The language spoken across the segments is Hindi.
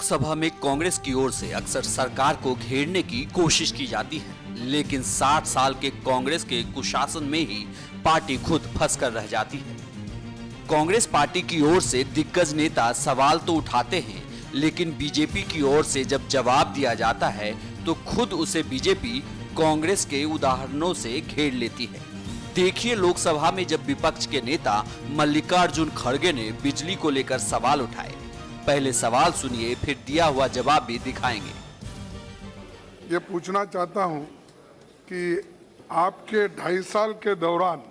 लोकसभा में कांग्रेस की ओर से अक्सर सरकार को घेरने की कोशिश की जाती है, लेकिन 60 साल के कांग्रेस के कुशासन में ही पार्टी खुद फंसकर रह जाती है। कांग्रेस पार्टी की ओर से दिग्गज नेता सवाल तो उठाते हैं, लेकिन बीजेपी की ओर से जब जवाब दिया जाता है तो खुद उसे बीजेपी कांग्रेस के उदाहरणों से घेर लेती है। देखिए, लोकसभा में जब विपक्ष के नेता मल्लिकार्जुन खड़गे ने बिजली को लेकर सवाल उठाए। पहले सवाल सुनिए, फिर दिया हुआ जवाब भी दिखाएंगे। ये पूछना चाहता हूं कि आपके 2.5 साल के दौरान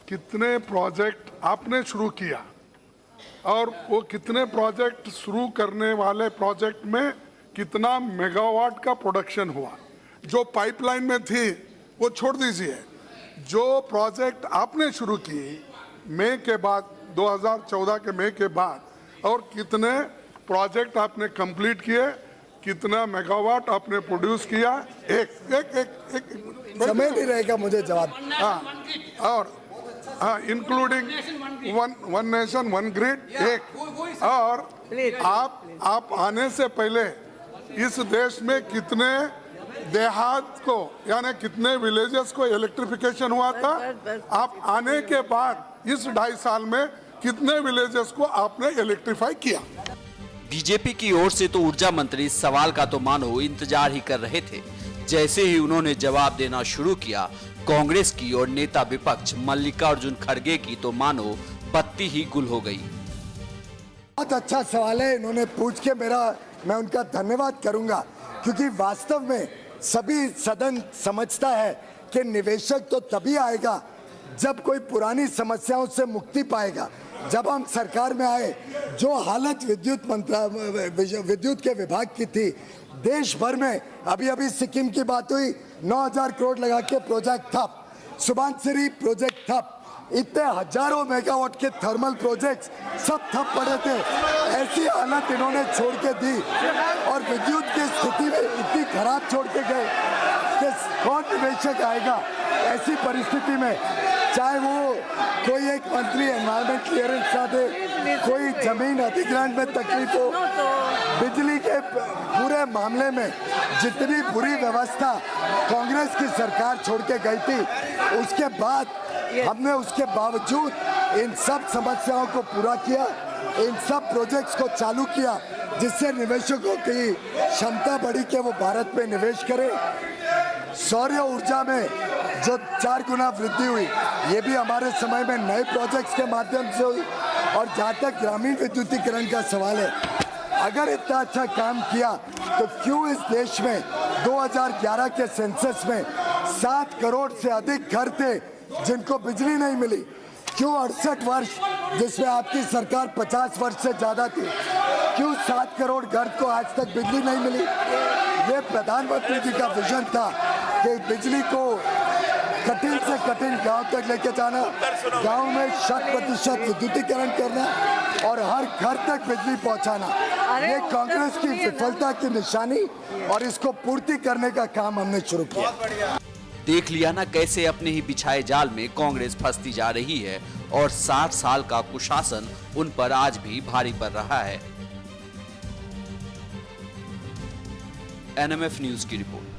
कितने प्रोजेक्ट आपने शुरू किया और वो कितने प्रोजेक्ट शुरू करने वाले प्रोजेक्ट में कितना मेगावाट का प्रोडक्शन हुआ। जो पाइपलाइन में थी वो छोड़ दीजिए, जो प्रोजेक्ट आपने शुरू की मई के बाद, 2014 के मई के बाद, और कितने प्रोजेक्ट आपने कंप्लीट किए, कितना मेगावाट आपने प्रोड्यूस किया। एक समय नहीं रहेगा मुझे जवाब। और including one nation one grid एक। और आप आने से पहले इस देश में कितने देहात को, यानी कितने विलेजेस को इलेक्ट्रिफिकेशन हुआ था। आप आने के बाद इस 2.5 साल में कितने विलेजेस को आपने इलेक्ट्रीफाई किया। बीजेपी की ओर से तो ऊर्जा मंत्री सवाल का तो मानो इंतजार ही कर रहे थे। जैसे ही उन्होंने जवाब देना शुरू किया, कांग्रेस की और नेता विपक्ष मल्लिकार्जुन खड़गे की तो मानो बत्ती ही गुल हो गई। बहुत अच्छा सवाल है, इन्होंने पूछ के मैं उनका धन्यवाद करूंगा, क्योंकि वास्तव में सभी सदन समझता है कि निवेशक तो तभी आएगा जब कोई पुरानी समस्याओं से मुक्ति पाएगा। जब हम सरकार में आए, जो हालत विद्युत के विभाग की थी, देश भर में अभी सिक्किम की बात हुई, 9,000 करोड़ लगा के प्रोजेक्ट ठप, सुबनसिरी प्रोजेक्ट ठप, इतने हजारों मेगावाट के थर्मल प्रोजेक्ट्स सब ठप पड़े थे। ऐसी हालत इन्होंने छोड़ के दी और विद्युत की स्थिति में इतनी खराब छोड़ के गए कि कौन निवेशक आएगा। ऐसी परिस्थिति में चाहे वो कोई एक मंत्री एनवायरमेंट क्लियरेंस ना दे, कोई जमीन अधिग्रहण में तकलीफ हो, बिजली के पूरे मामले में जितनी बुरी व्यवस्था कांग्रेस की सरकार छोड़ के गई थी, उसके बाद हमने उसके बावजूद इन सब समस्याओं को पूरा किया, इन सब प्रोजेक्ट्स को चालू किया, जिससे निवेशकों की क्षमता बढ़ी कि वो भारत में निवेश करें। सौर ऊर्जा में जो 4 गुना वृद्धि हुई, ये भी हमारे समय में नए प्रोजेक्ट्स के माध्यम से हुई। और जहाँ तक ग्रामीण विद्युतीकरण का सवाल है, अगर इतना अच्छा काम किया तो क्यों इस देश में 2011 के सेंसस में 7 करोड़ से अधिक घर थे जिनको बिजली नहीं मिली? क्यों 68 वर्ष, जिसमें आपकी सरकार 50 वर्ष से ज्यादा थी, क्यों 7 करोड़ घर को आज तक बिजली नहीं मिली? ये प्रधानमंत्री जी का विजन था कि बिजली को कठिन से कठिन गांव तक लेके जाना, गांव में 100% विद्युतीकरण करना और हर घर तक बिजली पहुंचाना। ये कांग्रेस की विफलता की निशानी, और इसको पूर्ति करने का काम हमने शुरू किया। देख लिया ना कैसे अपने ही बिछाए जाल में कांग्रेस फंसती जा रही है और 60 साल का कुशासन उन पर आज भी भारी पड़ रहा है। एनएमएफ न्यूज की रिपोर्ट।